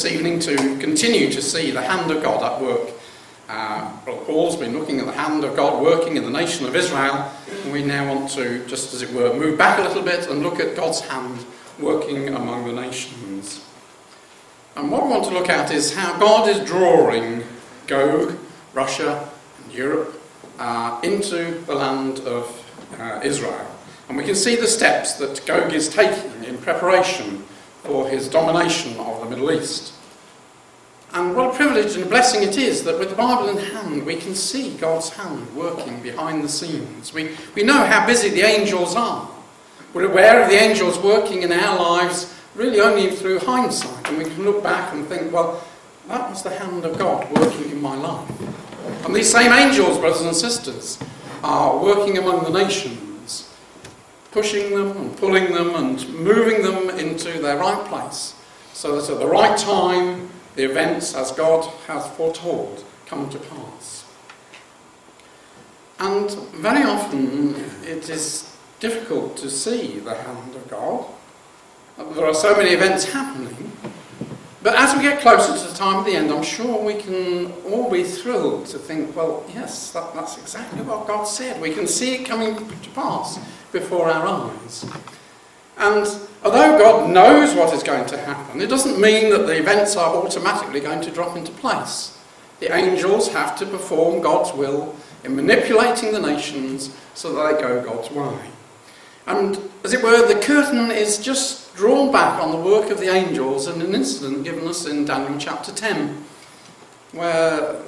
evening to continue to see the hand of God at work. Brother Paul's been looking at the hand of God working in the nation of Israel, and we now want to, just as it were, move back a little bit and look at God's hand working among the nations. And what we want to look at is how God is drawing Gog, Russia and Europe into the land of Israel. And we can see the steps that Gog is taking in preparation for his domination of the Middle East. And what a privilege and a blessing it is that with the Bible in hand we can see God's hand working behind the scenes. We know how busy the angels are. We're aware of the angels working in our lives really only through hindsight, and we can look back and think, well, that was the hand of God working in my life. And these same angels, brothers and sisters, are working among the nations, pushing them and pulling them and moving them into their right place, so that at the right time the events, as God has foretold, come to pass. And very often it is difficult to see the hand of God. There are so many events happening, but as we get closer to the time of the end, I'm sure we can all be thrilled to think, well, yes, that's exactly what God said. We can see it coming to pass before our eyes. And although God knows what is going to happen, it doesn't mean that the events are automatically going to drop into place. The angels have to perform God's will in manipulating the nations so that they go God's way. And as it were, the curtain is just drawn back on the work of the angels in an incident given us in Daniel chapter 10, where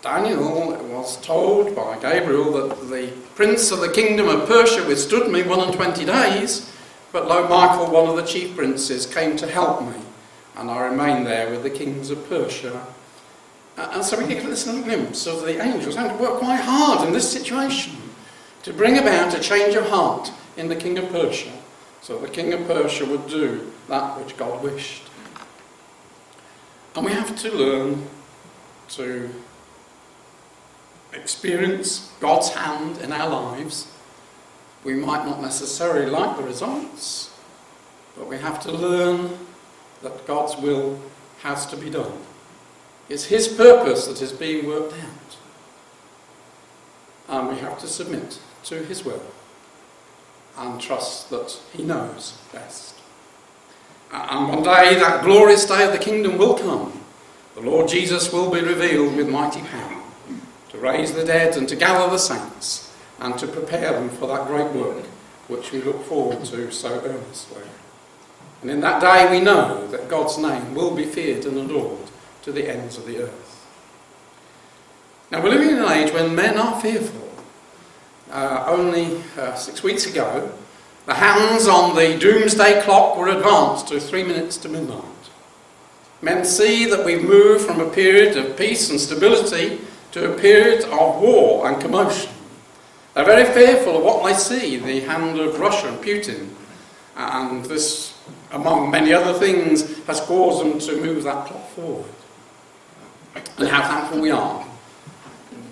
Daniel was told by Gabriel that the prince of the kingdom of Persia withstood me 21 days, but lo, Michael, one of the chief princes, came to help me, and I remained there with the kings of Persia. And so we get this little glimpse of the angels having to work quite hard in this situation to bring about a change of heart in the king of Persia, so the king of Persia would do that which God wished. And we have to learn to experience God's hand in our lives. We might not necessarily like the results, but we have to learn that God's will has to be done. It's his purpose that is being worked out. And we have to submit to his will and trust that he knows best. And one day, that glorious day of the kingdom will come. The Lord Jesus will be revealed with mighty power to raise the dead and to gather the saints and to prepare them for that great work which we look forward to so earnestly. And in that day we know that God's name will be feared and adored to the ends of the earth. Now we're living in an age when men are fearful. Only 6 weeks ago, the hands on the doomsday clock were advanced to 3 minutes to midnight. Men see that we've moved from a period of peace and stability to a period of war and commotion. They're very fearful of what they see, the hand of Russia and Putin, and this, among many other things, has caused them to move that clock forward. And how thankful we are.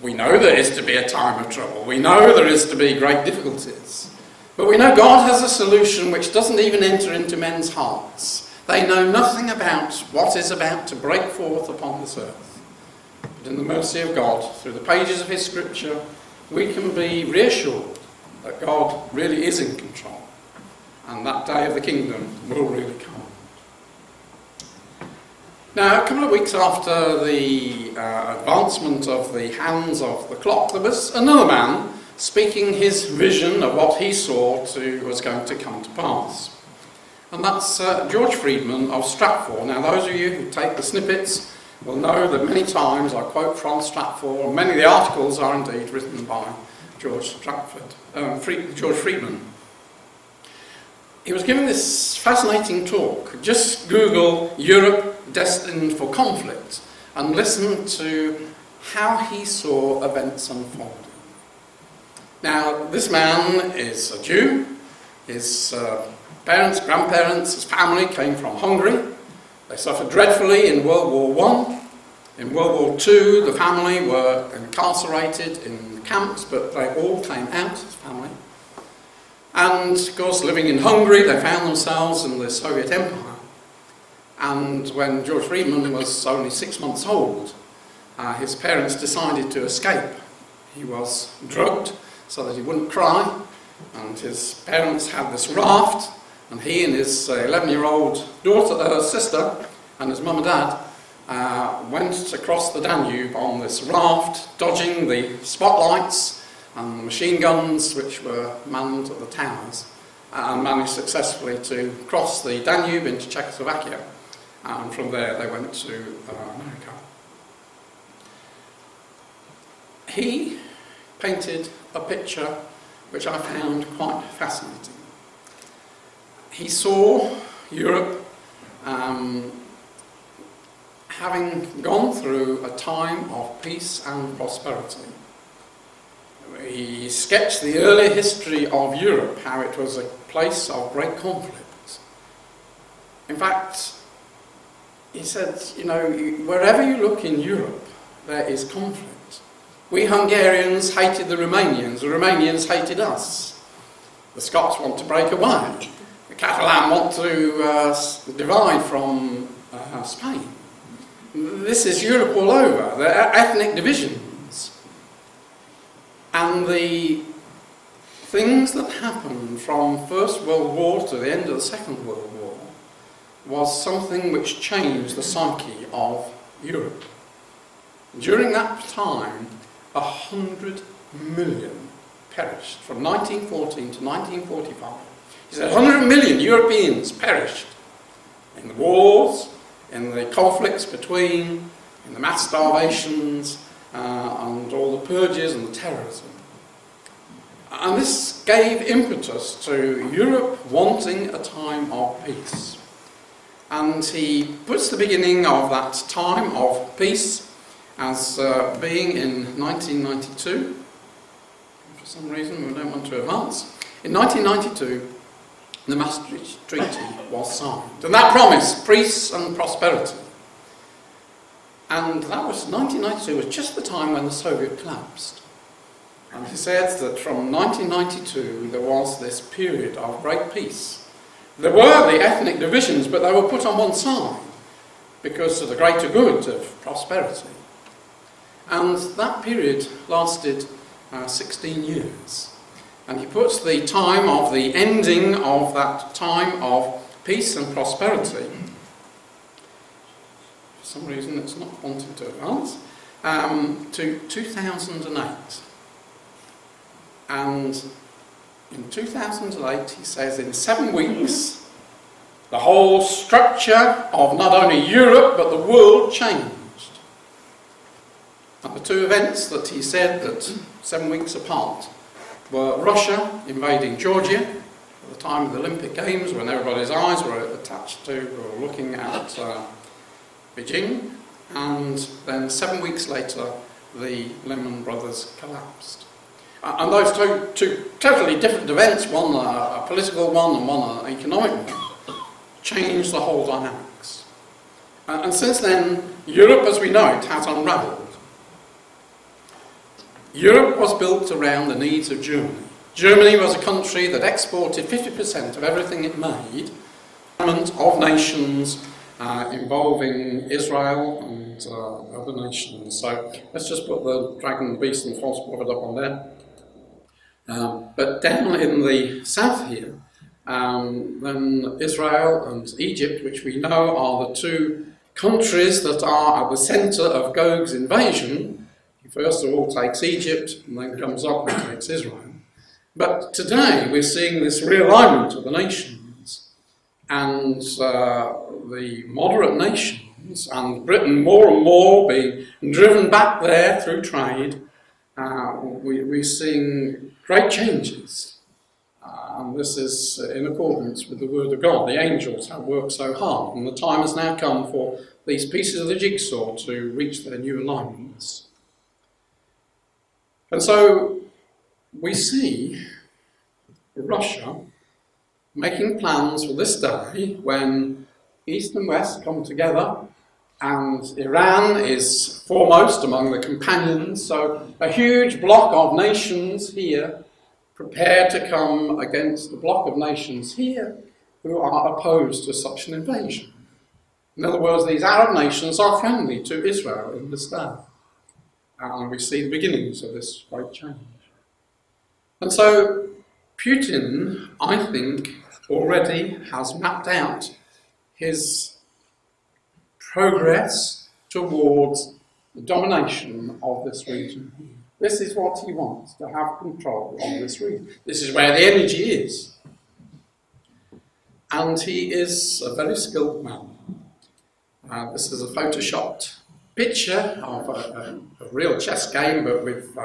We know there is to be a time of trouble. We know there is to be great difficulties. But we know God has a solution which doesn't even enter into men's hearts. They know nothing about what is about to break forth upon this earth. But in the mercy of God, through the pages of his scripture, we can be reassured that God really is in control, and that day of the kingdom will really come. Now, a couple of weeks after the advancement of the hands of the clock, there was another man speaking his vision of what he saw was going to come to pass. And that's George Friedman of Stratfor. Now, those of you who take the snippets will know that many times I quote from Stratfor, and many of the articles are indeed written by George Friedman. He was giving this fascinating talk. Just Google Europe destined for conflict and listen to how he saw events unfolding. Now, this man is a Jew. His parents, grandparents, his family came from Hungary. They suffered dreadfully in World War I. In World War II, the family were incarcerated in camps, but they all came out as family. And, of course, living in Hungary, they found themselves in the Soviet Empire. And when George Friedman was only 6 months old, his parents decided to escape. He was drugged so that he wouldn't cry, and his parents had this raft, and he and his 11-year-old sister, and his mum and dad went across the Danube on this raft, dodging the spotlights and the machine guns which were manned at the towers, and managed successfully to cross the Danube into Czechoslovakia, and from there they went to America. He painted a picture which I found quite fascinating. He saw Europe having gone through a time of peace and prosperity. He sketched the early history of Europe, how it was a place of great conflict. In fact, he said, wherever you look in Europe, there is conflict. We Hungarians hated the Romanians hated us. The Scots want to break away. The Catalan want to divide from Spain. This is Europe all over. There are ethnic divisions. And the things that happened from First World War to the end of the Second World War was something which changed the psyche of Europe. During that time, 100 million perished from 1914 to 1945. He said 100 million Europeans perished in the wars, in the conflicts between, in the mass starvations, and all the purges and the terrorism. And this gave impetus to Europe wanting a time of peace. And he puts the beginning of that time of peace as being in 1992. For some reason we don't want to advance. In 1992, the Maastricht Treaty was signed. And that promised peace and prosperity. And that was 1992 was just the time when the Soviet collapsed. And he said that from 1992 there was this period of great peace. There were the ethnic divisions, but they were put on one side because of the greater good of prosperity. And that period lasted 16 years. And he puts the time of the ending of that time of peace and prosperity, for some reason it's not wanting to advance, to 2008. And in 2008, he says, in 7 weeks, the whole structure of not only Europe but the world changed. And the two events that he said that 7 weeks apart were Russia invading Georgia at the time of the Olympic Games, when everybody's eyes were attached to or looking at Beijing, and then 7 weeks later the Lehman Brothers collapsed. And those two totally different events, one a political one and one an economic one, changed the whole dynamics. And since then, Europe as we know it has unravelled. Europe was built around the needs of Germany. Germany was a country that exported 50% of everything it made, of nations involving Israel and other nations. So let's just put the dragon, the beast and the false prophet up on there. But down in the south here, then Israel and Egypt, which we know are the two countries that are at the centre of Gog's invasion. He first of all takes Egypt and then comes up and takes Israel. But today we're seeing this realignment of the nations, and the moderate nations, and Britain more and more being driven back there through trade. We're seeing great changes, and this is in accordance with the word of God. The angels have worked so hard, and the time has now come for these pieces of the jigsaw to reach their new alignments. And so we see Russia making plans for this day when East and West come together, and Iran is foremost among the companions, so a huge block of nations here prepared to come against the block of nations here who are opposed to such an invasion. In other words, these Arab nations are friendly to Israel in this day. And we see the beginnings of this great change. And so Putin, I think, already has mapped out his progress towards the domination of this region. This is what he wants, to have control of this region. This is where the energy is. And he is a very skilled man. This is a photoshopped picture of a real chess game, but with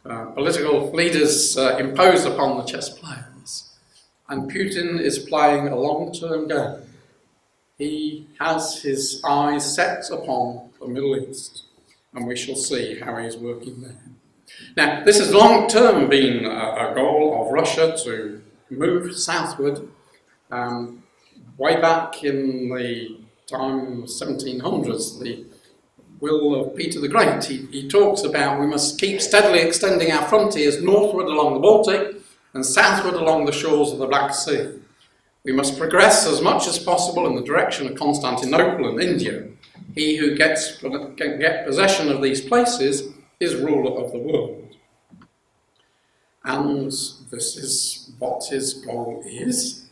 political leaders imposed upon the chess players. And Putin is playing a long-term game. He has his eyes set upon the Middle East, and we shall see how he's working there. Now, this has long-term been a goal of Russia to move southward. Way back in the time of 1700s, the will of Peter the Great, he talks about we must keep steadily extending our frontiers northward along the Baltic and southward along the shores of the Black Sea. We must progress as much as possible in the direction of Constantinople and India. He who can get possession of these places is ruler of the world. And this is what his goal is.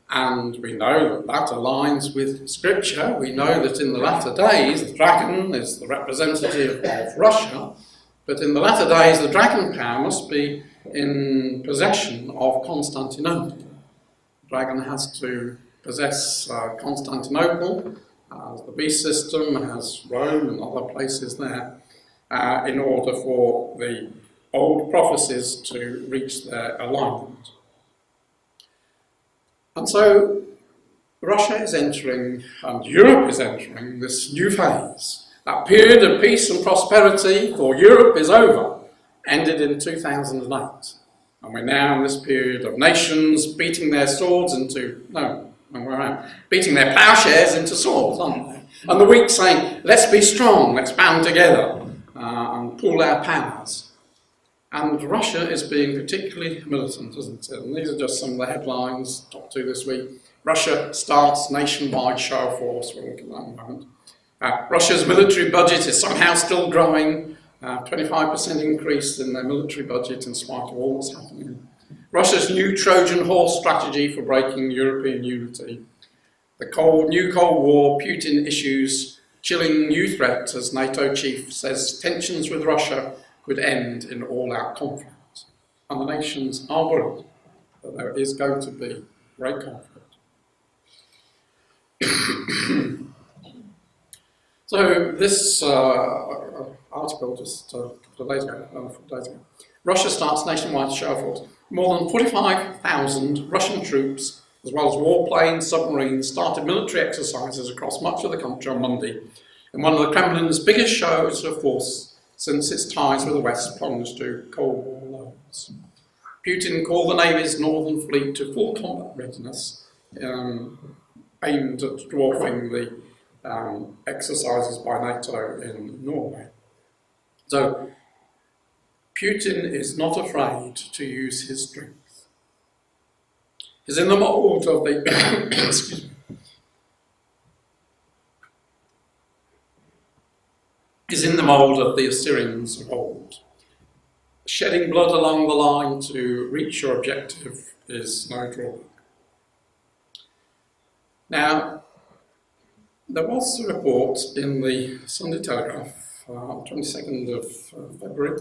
And we know that that aligns with Scripture. We know that in the latter days, the dragon is the representative of Russia, but in the latter days, the dragon power must be in possession of Constantinople. The dragon has to possess Constantinople, the beast system has Rome and other places there, in order for the old prophecies to reach their alignment. And so Russia is entering, and Europe is entering, this new phase. That period of peace and prosperity for Europe is over, ended in 2008. And we're now in this period of nations beating their swords into, beating their ploughshares into swords, aren't they? And the weak saying, let's be strong, let's band together and pool our powers. And Russia is being particularly militant, isn't it? And these are just some of the headlines, top two this week. Russia starts nationwide show of force. We'll look at that in a moment. Russia's military budget is somehow still growing. 25% increase in their military budget in spite of all that's happening. Russia's new Trojan horse strategy for breaking European unity. The new Cold War, Putin issues chilling new threat as NATO chief says tensions with Russia could end in all-out conflict. And the nations are worried that there is going to be great conflict. So this article just a couple of days ago, Russia starts nationwide show of force. More than 45,000 Russian troops, as well as warplanes, submarines, started military exercises across much of the country on Monday in one of the Kremlin's biggest shows of force since its ties with the West plunged to Cold War lows. Putin called the Navy's northern fleet to full combat readiness, aimed at dwarfing the exercises by NATO in Norway. So Putin is not afraid to use his strength. He's in the mould of the excuse me. Is in the mould of the Assyrians of old. Shedding blood along the line to reach your objective is no drawback. Now, there was a report in the Sunday Telegraph, 22nd of February,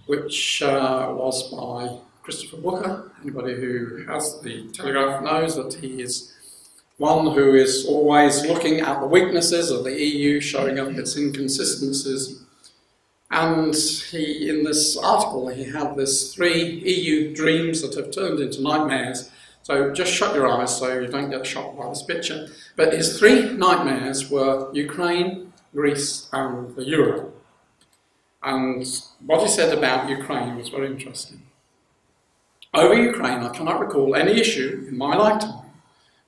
which was by Christopher Booker. Anybody who has the Telegraph knows that he is one who is always looking at the weaknesses of the EU, showing up its inconsistencies. And he, in this article, he had this 3 EU dreams that have turned into nightmares. So just shut your eyes so you don't get shocked by this picture. But his 3 nightmares were Ukraine, Greece, and the Euro. And what he said about Ukraine was very interesting. Over Ukraine, I cannot recall any issue in my lifetime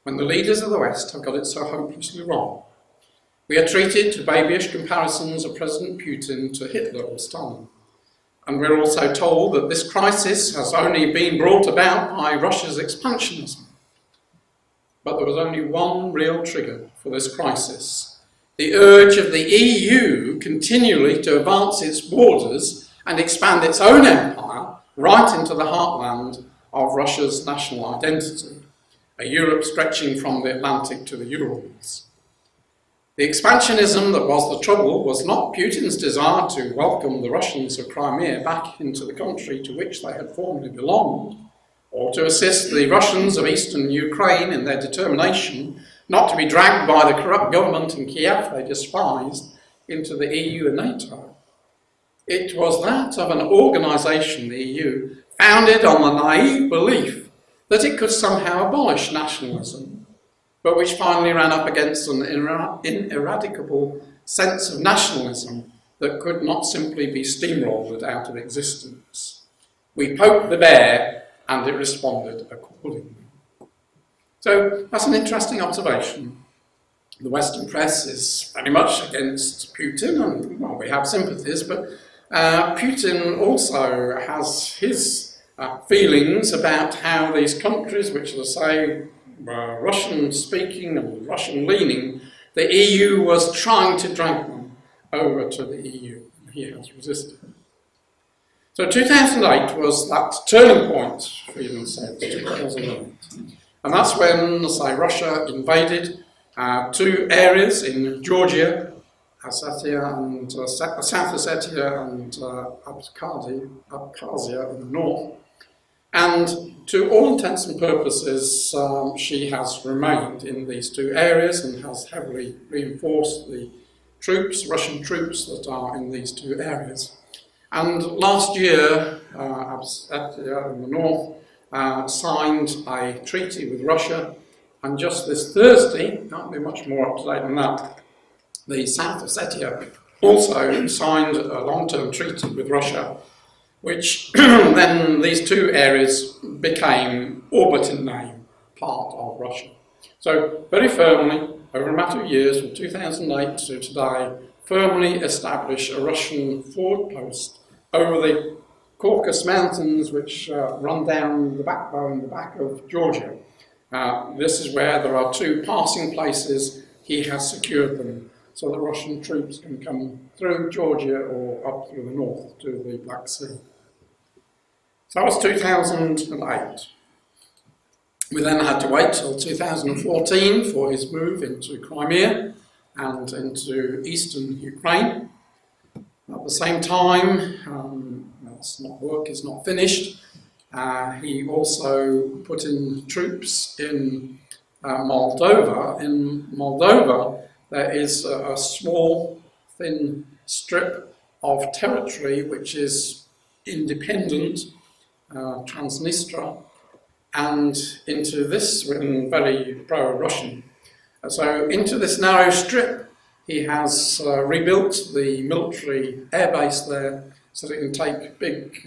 when the leaders of the West have got it so hopelessly wrong. We are treated to babyish comparisons of President Putin to Hitler or Stalin. And we're also told that this crisis has only been brought about by Russia's expansionism. But there was only one real trigger for this crisis: the urge of the EU continually to advance its borders and expand its own empire right into the heartland of Russia's national identity, a Europe stretching from the Atlantic to the Urals. The expansionism that was the trouble was not Putin's desire to welcome the Russians of Crimea back into the country to which they had formerly belonged, or to assist the Russians of eastern Ukraine in their determination not to be dragged by the corrupt government in Kiev they despised into the EU and NATO. It was that of an organisation, the EU, founded on the naive belief that it could somehow abolish nationalism, but which finally ran up against an ineradicable sense of nationalism that could not simply be steamrolled out of existence. We poked the bear and it responded accordingly. So that's an interesting observation. The Western press is very much against Putin, and well, we have sympathies, but Putin also has his feelings about how these countries, which are, say, Russian-speaking and Russian-leaning, the EU was trying to drag them over to the EU. He has resisted. So 2008 was that turning point, Friedman said, 2008. And that's when, say, Russia invaded two areas in Georgia, Ossetia and South Ossetia and Abkhazia in the north. And to all intents and purposes, she has remained in these two areas and has heavily reinforced the troops, Russian troops that are in these two areas. And last year, Ossetia in the north signed a treaty with Russia, and just this Thursday, can't be much more up to date than that, the South Ossetia also signed a long-term treaty with Russia, which then these two areas became, all but in name, part of Russia. So very firmly, over a matter of years, from 2008 to today, firmly establish a Russian forward post over the Caucasus Mountains, which run down the backbone, the back of Georgia. This is where there are two passing places. He has secured them so that Russian troops can come through Georgia or up through the north to the Black Sea. So that was 2008. We then had to wait till 2014 for his move into Crimea and into eastern Ukraine. At the same time, work is not finished. He also put in troops in Moldova. In Moldova, there is a small, thin strip of territory which is independent, Transnistria, and into this, written very pro-Russian. So into this narrow strip, he has rebuilt the military airbase there so that it can take big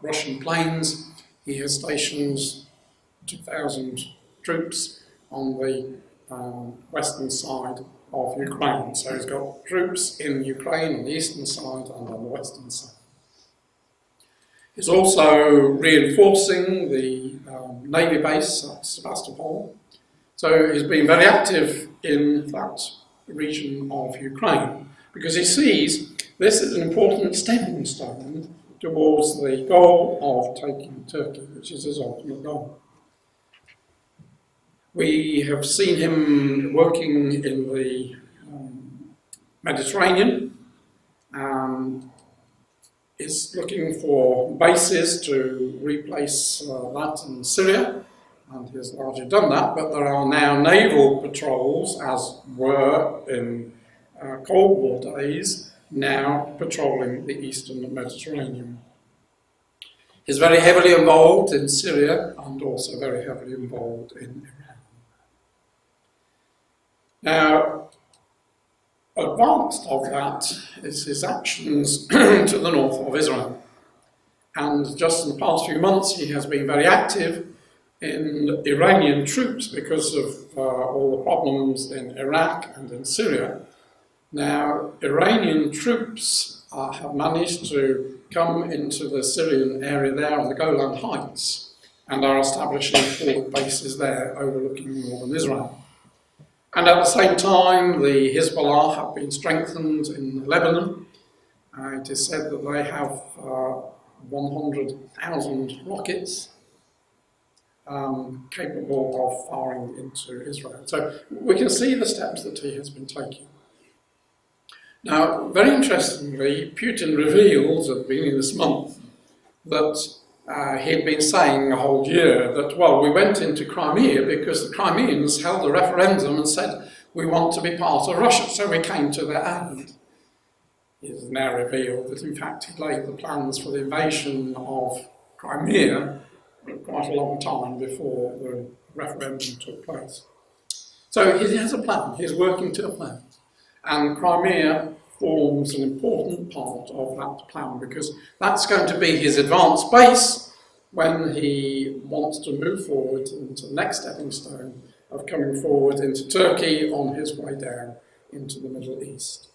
Russian planes. He has stationed 2,000 troops on the western side of Ukraine. So he's got troops in Ukraine on the eastern side and on the western side. He's also reinforcing the Navy base at Sebastopol. So he's been very active in that region of Ukraine because he sees this is an important stepping stone towards the goal of taking Turkey, which is his ultimate goal. We have seen him working in the Mediterranean, is looking for bases to replace that in Syria, and he has largely done that, but there are now naval patrols, as were in Cold War days, now patrolling the eastern Mediterranean. He's very heavily involved in Syria and also very heavily involved in Iran. Now, advanced of that is his actions to the north of Israel. And just in the past few months, he has been very active in Iranian troops because of all the problems in Iraq and in Syria. Now, Iranian troops have managed to come into the Syrian area there on the Golan Heights. and are establishing forward bases there overlooking northern Israel. And at the same time, the Hezbollah have been strengthened in Lebanon. It is said that they have 100,000 rockets capable of firing into Israel. So we can see the steps that he has been taking. Now, very interestingly, Putin revealed at the beginning of this month that he had been saying a whole year that, well, we went into Crimea because the Crimeans held a referendum and said, we want to be part of Russia, so we came to their aid. He has now revealed that, in fact, he laid the plans for the invasion of Crimea quite a long time before the referendum took place. So he has a plan, he's working to a plan. And Crimea forms an important part of that plan because that's going to be his advanced base when he wants to move forward into the next stepping stone of coming forward into Turkey on his way down into the Middle East.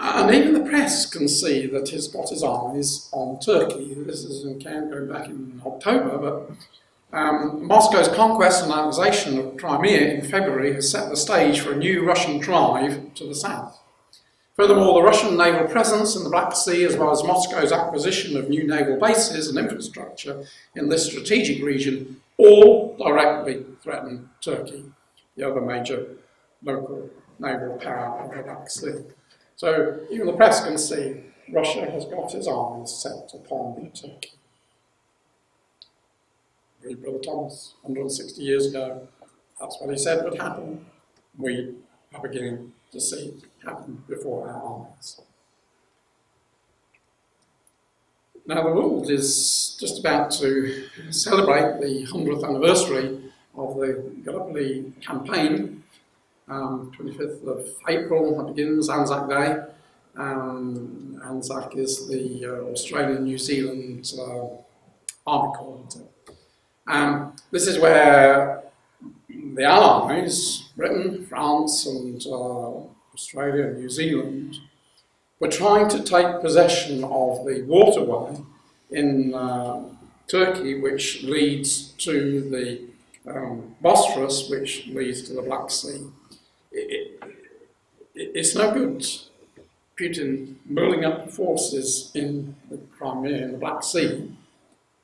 And even the press can see that he's got his eyes on Turkey. This is an account going back in October, but Moscow's conquest and annexation of Crimea in February has set the stage for a new Russian drive to the south. Furthermore, the Russian naval presence in the Black Sea, as well as Moscow's acquisition of new naval bases and infrastructure in this strategic region, all directly threaten Turkey, the other major local naval power of the Black Sea. So even the press can see Russia has got its eyes set upon Turkey. Read Brother Thomas, 160 years ago, that's what he said would happen. We are beginning to see it happen before our eyes. Now the world is just about to celebrate the 100th anniversary of the Gallipoli campaign. 25th of April, that begins Anzac Day. Anzac is the Australian-New Zealand Army Corps. This is where the Allies, Britain, France and Australia and New Zealand, were trying to take possession of the waterway in Turkey which leads to the Bosphorus, which leads to the Black Sea. It's no good Putin building up forces in the Crimea and the Black Sea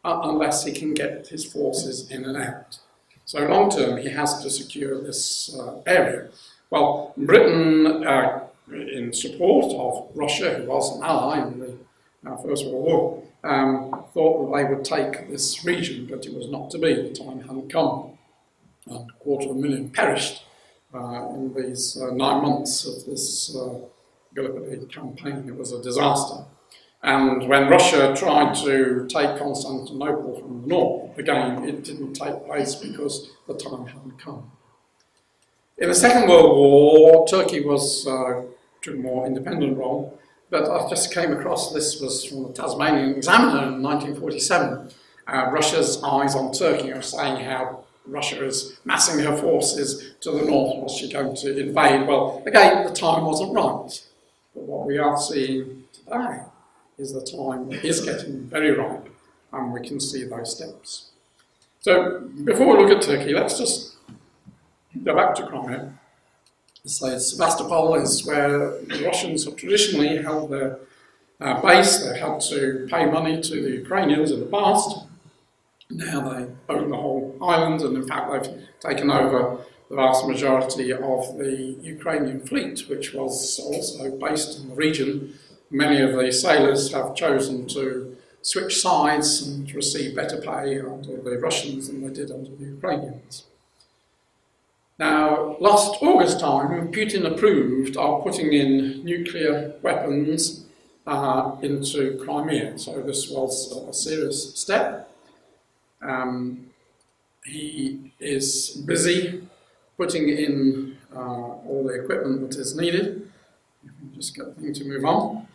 unless he can get his forces in and out. So long term he has to secure this area. Well, Britain, in support of Russia, who was an ally in the First World War, thought that they would take this region, but it was not to be. The time hadn't come. And 250,000 perished in these 9 months of this Gallipoli campaign. It was a disaster. And when Russia tried to take Constantinople from the north, again, it didn't take place because the time hadn't come. In the Second World War, Turkey took a more independent role, but I just came across, this was from the Tasmanian Examiner in 1947, Russia's eyes on Turkey are saying how Russia is massing her forces to the north. Was she going to invade? Well, again, the time wasn't right. But what we are seeing today is the time is getting very ripe, and we can see those steps. So, before we look at Turkey, let's just go back to Crimea. So, Sevastopol is where the Russians have traditionally held their base. They've had to pay money to the Ukrainians in the past. Now they own the whole island, and in fact they've taken over the vast majority of the Ukrainian fleet, which was also based in the region. Many of the sailors have chosen to switch sides and receive better pay under the Russians than they did under the Ukrainians. Now, last August time, Putin approved of putting in nuclear weapons into Crimea, so this was a serious step. He is busy putting in all the equipment that is needed. Just get the thing to move on.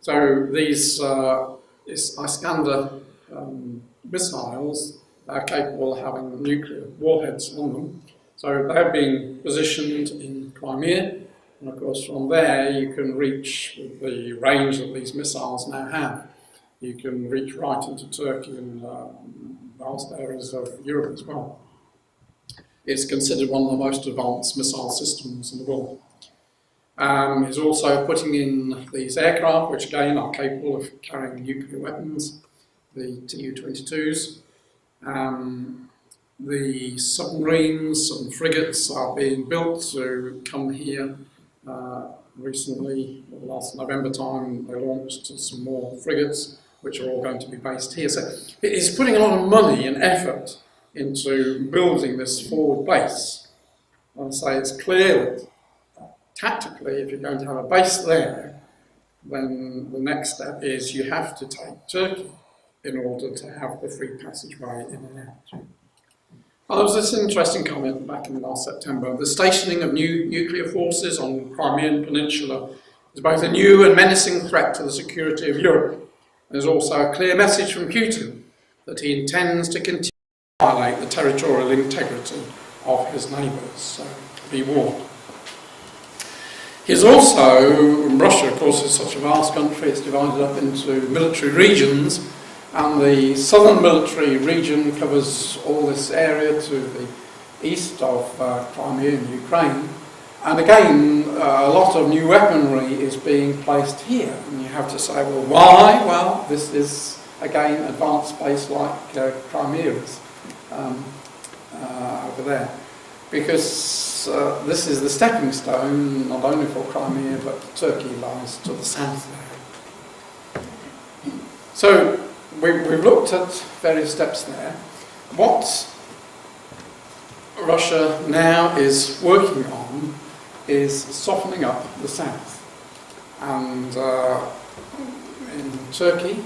So these Iskander missiles are capable of having nuclear warheads on them. So they're being positioned in Crimea, and of course from there you can reach with the range that these missiles now have. you can reach right into Turkey and vast areas of Europe as well. It's considered one of the most advanced missile systems in the world. He's also putting in these aircraft, which again are capable of carrying nuclear weapons, the Tu-22s. The submarines and frigates are being built to come here. Recently, last November time, they launched some more frigates, which are all going to be based here. So he's putting a lot of money and effort into building this forward base. And so it's clear that tactically, if you're going to have a base there, then the next step is you have to take Turkey in order to have the free passageway in and out. Well, there was this interesting comment back in last September. The stationing of new nuclear forces on the Crimean Peninsula is both a new and menacing threat to the security of Europe. There's also a clear message from Putin that he intends to continue to violate the territorial integrity of his neighbours. So be warned. He's also, Russia of course is such a vast country, it's divided up into military regions, and the southern military region covers all this area to the east of Crimea and Ukraine. And again, a lot of new weaponry is being placed here. And you have to say, well, why? Well, this is, again, advanced space like Crimea is over there. Because this is the stepping stone, not only for Crimea, but Turkey lies to the south there. So, we've looked at various steps there. What Russia now is working on is softening up the south. And in Turkey,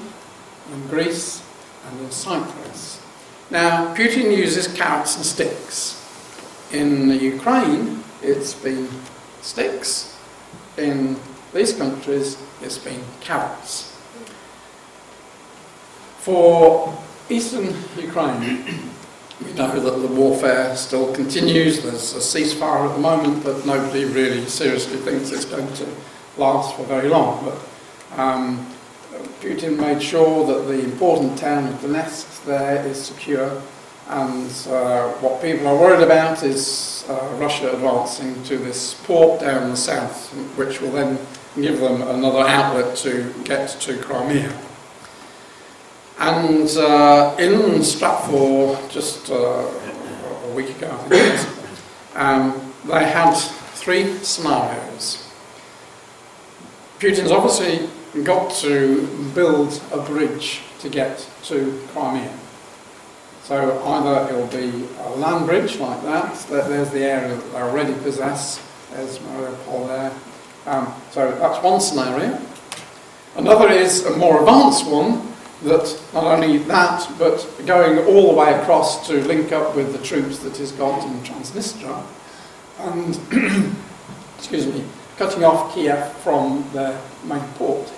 in Greece, and in Cyprus. Now, Putin uses carrots and sticks. In Ukraine, it's been sticks. In these countries, it's been carrots. For eastern Ukraine, we know that the warfare still continues. There's a ceasefire at the moment, but nobody really seriously thinks it's going to last for very long. But Putin made sure that the important town of Donetsk there is secure, and what people are worried about is Russia advancing to this port down the south, which will then give them another outlet to get to Crimea. And in Stratford, just a week ago, I think it was, they had three scenarios. Putin's obviously got to build a bridge to get to Crimea. So either it'll be a land bridge like that, there's the area that they already possess, there's Mariupol there. So that's one scenario. Another is a more advanced one, that not only that, but going all the way across to link up with the troops that he's got in Transnistria, and excuse me, cutting off Kiev from their main port.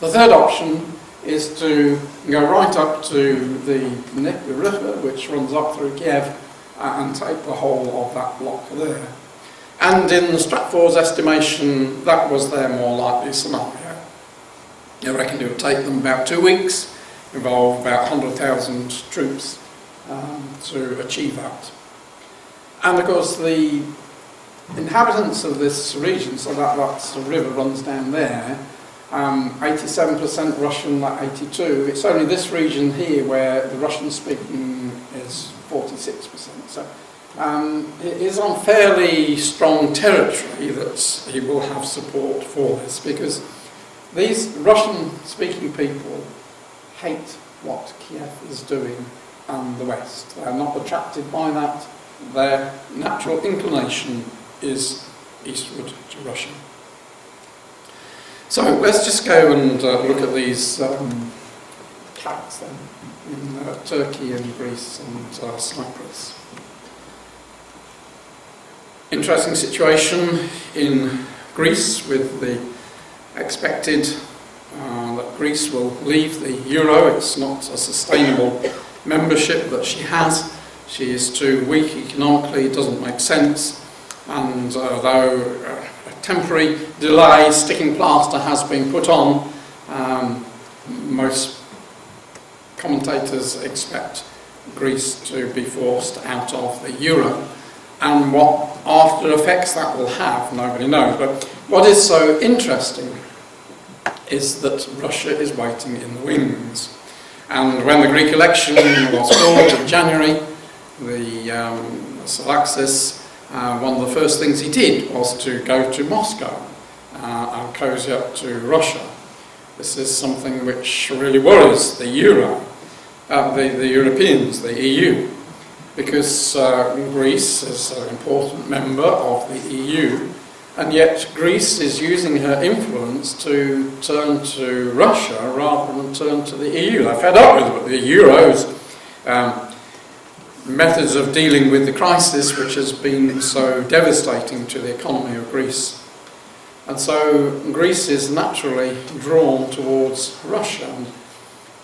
The third option is to go right up to the Dnieper River, which runs up through Kiev, and take the whole of that block there. And in Stratford's estimation, that was their more likely scenario. I reckon it would take them about 2 weeks, involve about 100,000 troops to achieve that. And of course the inhabitants of this region, so that river runs down there, 87% Russian, like 82%. It's only this region here where the Russian speaking is 46%. So it is on fairly strong territory that he will have support for this, because these Russian-speaking people hate what Kiev is doing and the West. They are not attracted by that. Their natural inclination is eastward to Russia. So let's just go and look at these carrots then in Turkey and Greece and Cyprus. Interesting situation in Greece with the expected that Greece will leave the euro. It's not a sustainable membership that she has. She is too weak economically, it doesn't make sense. And though a temporary delay, sticking plaster has been put on, most commentators expect Greece to be forced out of the euro. And what after effects that will have, nobody knows. But what is so interesting is that Russia is waiting in the wings. And when the Greek election was called in January, the Salaxis, one of the first things he did was to go to Moscow and cozy up to Russia. This is something which really worries the the Europeans, the EU, because Greece is an important member of the EU, and yet Greece is using her influence to turn to Russia rather than turn to the EU. They're fed up with the Euro's methods of dealing with the crisis, which has been so devastating to the economy of Greece. And so Greece is naturally drawn towards Russia. And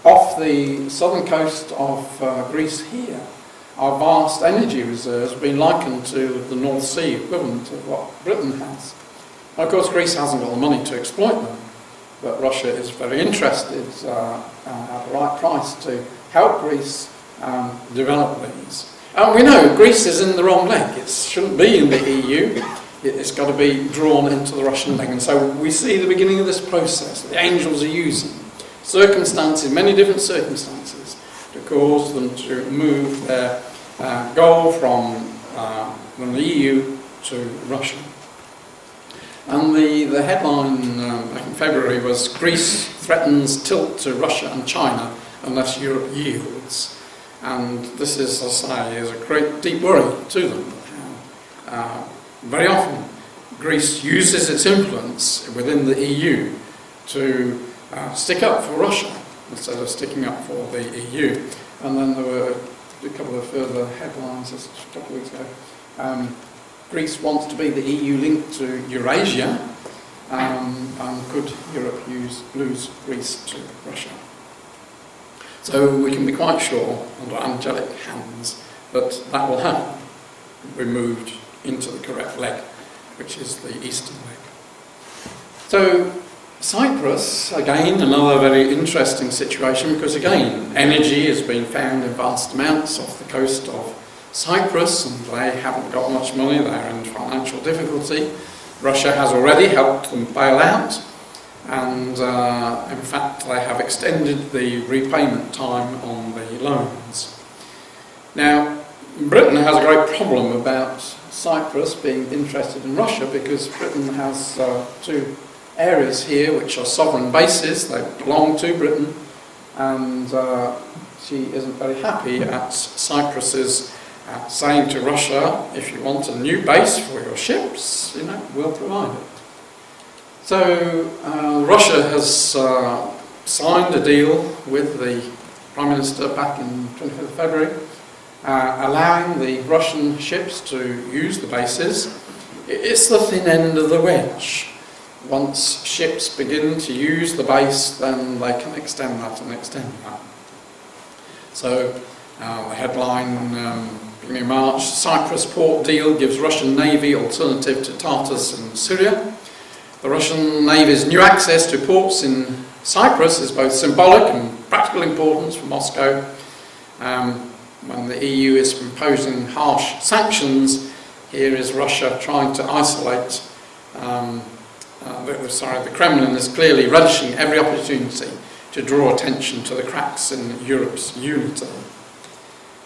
off the southern coast of Greece here, our vast energy reserves have been likened to the North Sea equivalent of what Britain has. And of course, Greece hasn't got the money to exploit them, but Russia is very interested at the right price to help Greece develop these. And we know Greece is in the wrong leg. It shouldn't be in the EU. It's got to be drawn into the Russian leg. And so we see the beginning of this process. The angels are using circumstances, many different circumstances, to cause them to move their goal from the EU to Russia. And the headline back in February was "Greece threatens tilt to Russia and China unless Europe yields." And this is, as I say, is a great deep worry to them. Very often Greece uses its influence within the EU to stick up for Russia instead of sticking up for the EU. And then there were a couple of further headlines just a couple of weeks ago. Greece wants to be the EU link to Eurasia, and could Europe lose Greece to Russia? So we can be quite sure, under angelic hands, that will happen. We're moved into the correct leg, which is the eastern leg. So Cyprus, again, another very interesting situation, because again, energy has been found in vast amounts off the coast of Cyprus, and they haven't got much money, they're in financial difficulty. Russia has already helped them bail out, and in fact they have extended the repayment time on the loans. Now, Britain has a great problem about Cyprus being interested in Russia, because Britain has two areas here which are sovereign bases. They belong to Britain, and she isn't very happy at Cyprus's saying to Russia, if you want a new base for your ships, we'll provide it. So Russia has signed a deal with the Prime Minister back in 25th of February, allowing the Russian ships to use the bases. It's the thin end of the wedge. Once ships begin to use the base, then they can extend that and extend that. So the headline, beginning of March, Cyprus port deal gives Russian Navy alternative to Tartars in Syria. The Russian Navy's new access to ports in Cyprus is both symbolic and practical importance for Moscow. When the EU is imposing harsh sanctions, here is Russia trying to isolate. The Kremlin is clearly relishing every opportunity to draw attention to the cracks in Europe's unity.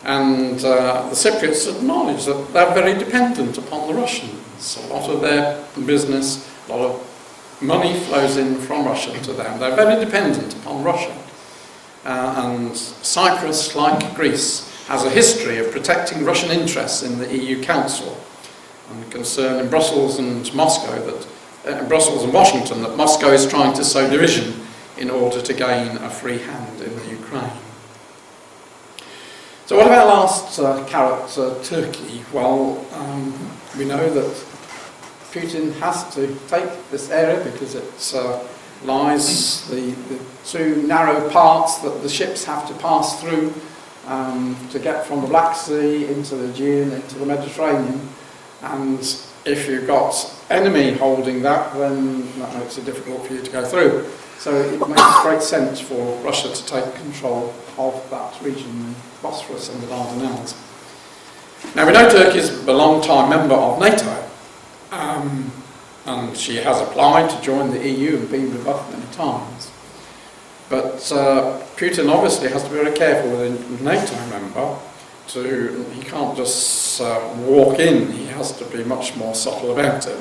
And the Cypriots acknowledge that they're very dependent upon the Russians. A lot of their business, a lot of money flows in from Russia to them. They're very dependent upon Russia. And Cyprus, like Greece, has a history of protecting Russian interests in the EU Council, and the concern in Brussels and Washington that Moscow is trying to sow division in order to gain a free hand in the Ukraine. So what about last carrot, Turkey? Well, we know that Putin has to take this area because it lies the two narrow parts that the ships have to pass through to get from the Black Sea into the Aegean, into the Mediterranean. And if you've got enemy holding that, then that makes it difficult for you to go through. So it makes great sense for Russia to take control of that region, the Bosphorus and the Dardanelles. Now, we know Turkey is a long-time member of NATO, and she has applied to join the EU and been rebuffed many times. But Putin obviously has to be very careful with a NATO member. He can't just walk in, he has to be much more subtle about it.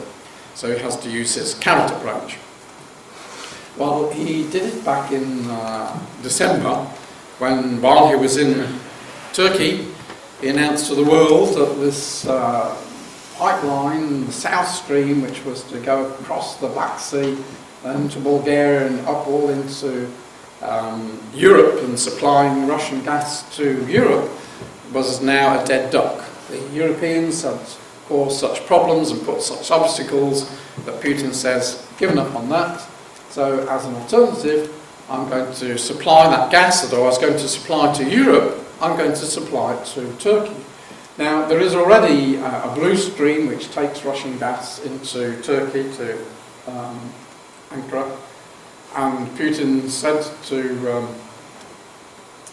So he has to use his carrot approach. Well, he did it back in December, while he was in Turkey, he announced to the world that this pipeline, the South Stream, which was to go across the Black Sea and to Bulgaria and up all into Europe and supplying Russian gas to Europe, was now a dead duck. The Europeans had caused such problems and put such obstacles that Putin says, given up on that. So as an alternative, I'm going to supply that gas that I was going to supply to Europe, I'm going to supply it to Turkey. Now, there is already a blue stream which takes Russian gas into Turkey, to Ankara, and Putin said to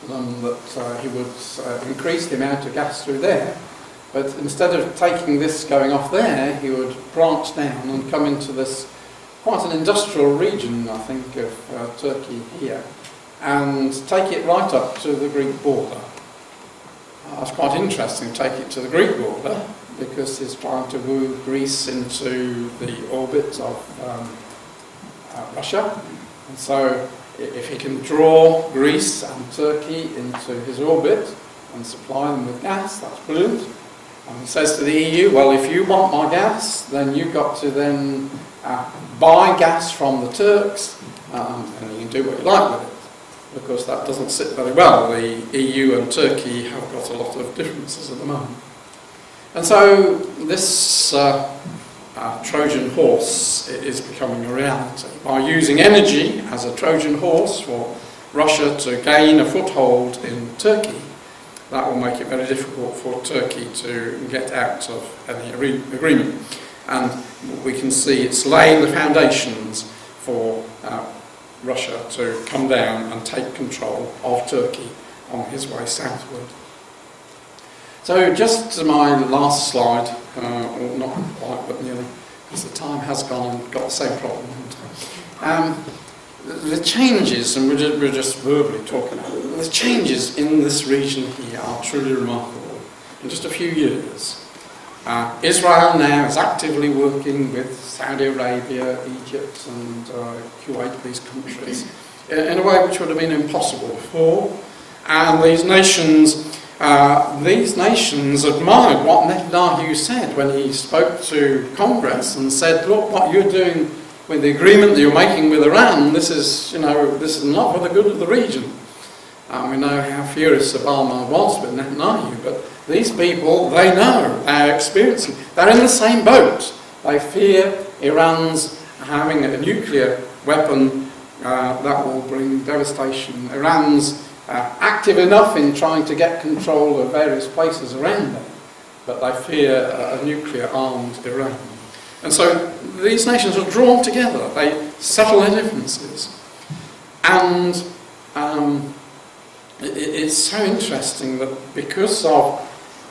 them that he would increase the amount of gas through there, but instead of taking this going off there, he would branch down and come into this quite an industrial region, I think, of Turkey here, and take it right up to the Greek border. It's quite interesting to take it to the Greek border, because he's trying to woo Greece into the orbit of Russia. And so if he can draw Greece and Turkey into his orbit and supply them with gas, that's brilliant. And he says to the EU, well, if you want my gas, then you've got to then buy gas from the Turks, and you can do what you like with it. Because that doesn't sit very well. The EU and Turkey have got a lot of differences at the moment. And so this Trojan horse is becoming a reality. By using energy as a Trojan horse for Russia to gain a foothold in Turkey, that will make it very difficult for Turkey to get out of any agreement. And we can see it's laying the foundations for Russia to come down and take control of Turkey on his way southward. So just to my last slide, or not quite, but nearly, because the time has gone and got the same problem. The changes, and we're just verbally talking about it, the changes in this region here are truly remarkable. In just a few years, Israel now is actively working with Saudi Arabia, Egypt and Kuwait, these countries, in a way which would have been impossible before. And these nations admired what Netanyahu said when he spoke to Congress and said, look, what you're doing with the agreement that you're making with Iran, this is not for the good of the region. We know how furious Obama was with Netanyahu, but these people, they know, they're experiencing, they're in the same boat. They fear Iran's having a nuclear weapon that will bring devastation. Iran's active enough in trying to get control of various places around them, but they fear a nuclear-armed Iran. And so these nations are drawn together, they settle their differences. And it's so interesting that because of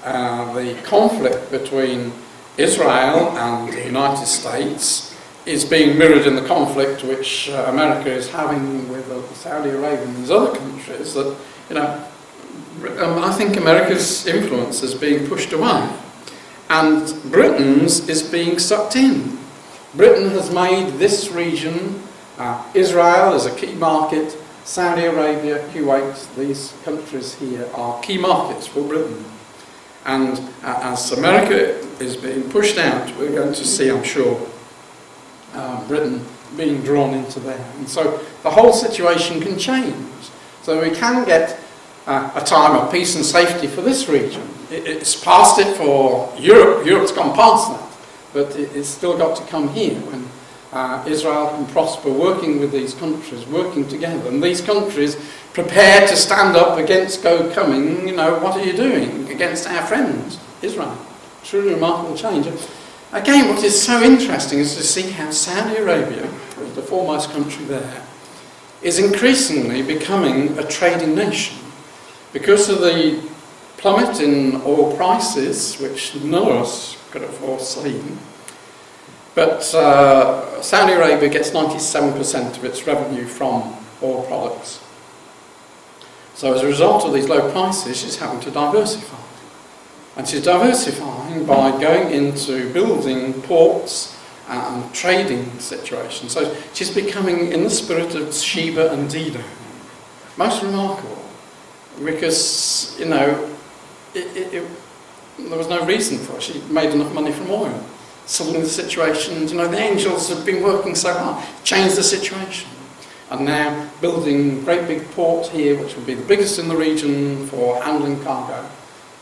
the conflict between Israel and the United States is being mirrored in the conflict which America is having with Saudi Arabia and these other countries, that, I think America's influence is being pushed away and Britain's is being sucked in. Britain has made this region, Israel is a key market, Saudi Arabia, Kuwait, these countries here are key markets for Britain. And as America is being pushed out, we're going to see, I'm sure, Britain being drawn into there. And so the whole situation can change. So we can get a time of peace and safety for this region. It's past it for Europe. Europe's gone past that. But it's still got to come here when Israel can prosper working with these countries, working together. And these countries prepared to stand up against coming, what are you doing against our friends, Israel? Truly remarkable change. Again, what is so interesting is to see how Saudi Arabia, the foremost country there, is increasingly becoming a trading nation because of the plummet in oil prices, which none of us could have foreseen. But Saudi Arabia gets 97% of its revenue from oil products. So as a result of these low prices, she's having to diversify. And she's diversifying by going into building ports and trading situations. So she's becoming in the spirit of Sheba and Dedan. Most remarkable, because, you know, there was no reason for it. She made enough money from oil. Suddenly the situation, you know, the angels have been working so hard, changed the situation. And now building a great big port here, which will be the biggest in the region for handling cargo.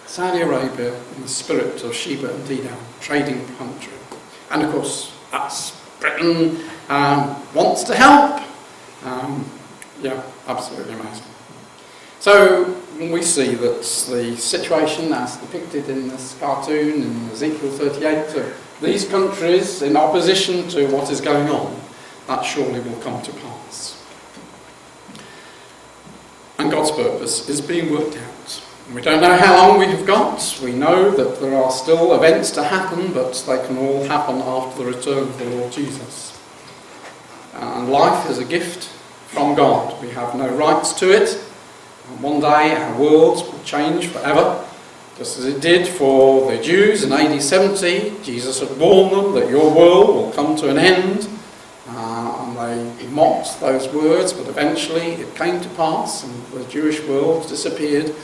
Saudi Arabia in the spirit of Sheba and Dedan, trading country. And of course, that's Britain wants to help. Yeah, absolutely amazing. So we see that the situation as depicted in this cartoon in Ezekiel 38 of these countries in opposition to what is going on, that surely will come to pass. And God's purpose is being worked out. We don't know how long we have got. We know that there are still events to happen, but they can all happen after the return of the Lord Jesus. And life is a gift from God. We have no rights to it. And one day our world will change forever, just as it did for the Jews in AD 70. Jesus had warned them that your world will come to an end. And they mocked those words, but eventually it came to pass and the Jewish world disappeared.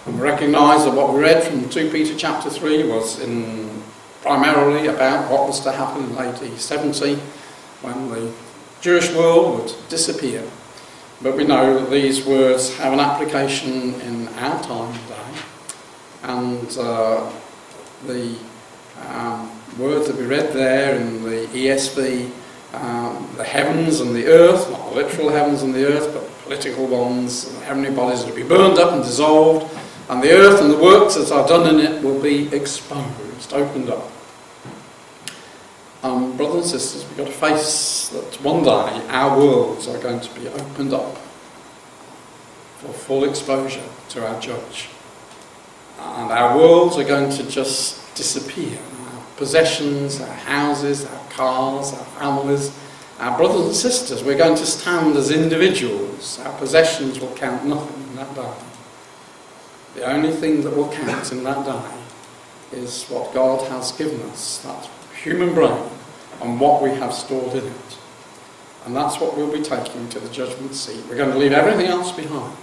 And we recognise that what we read from 2 Peter chapter 3 was primarily about what was to happen in AD 70 when the Jewish world would disappear. But we know that these words have an application in our time today. And the words that we read there in the ESV, the heavens and the earth, not the literal heavens and the earth, but political ones, the heavenly bodies will be burned up and dissolved, and the earth and the works that are done in it will be exposed, opened up. Brothers and sisters, we've got to face that one day our worlds are going to be opened up for full exposure to our judge. And our worlds are going to just disappear. Our possessions, our houses, our cars, our families, our brothers and sisters, we're going to stand as individuals. Our possessions will count nothing in that day. The only thing that will count in that day is what God has given us, that human brain, and what we have stored in it. And that's what we'll be taking to the judgment seat. We're going to leave everything else behind.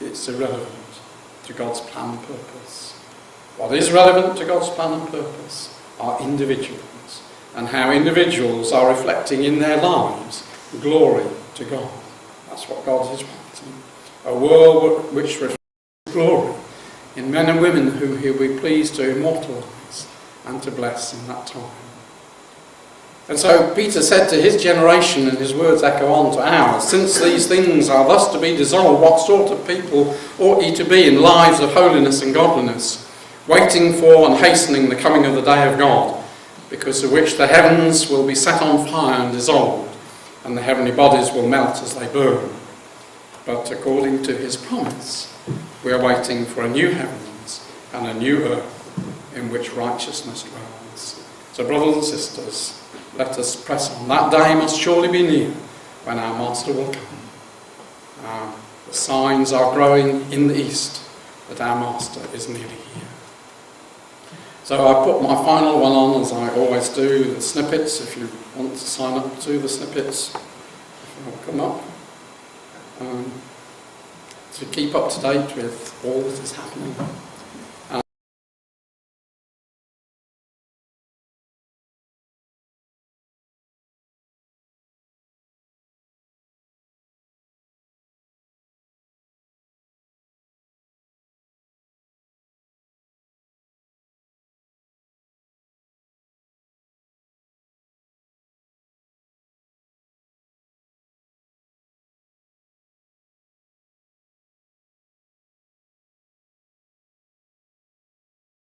It's irrelevant to God's plan and purpose. What is relevant to God's plan and purpose are individuals, and how individuals are reflecting in their lives glory to God. That's what God is wanting. A world which reflects glory in men and women whom He'll be pleased to immortalise and to bless in that time. And so Peter said to his generation, and his words echo on to ours, since these things are thus to be dissolved, what sort of people ought ye to be in lives of holiness and godliness, waiting for and hastening the coming of the day of God, because of which the heavens will be set on fire and dissolved, and the heavenly bodies will melt as they burn. But according to his promise, we are waiting for a new heavens and a new earth in which righteousness dwells. So brothers and sisters, let us press on. That day must surely be near when our Master will come. The signs are growing in the east that our Master is nearly here. So I put my final one on, as I always do, the snippets. If you want to sign up to the snippets, I'll come up. To keep up to date with all that is happening.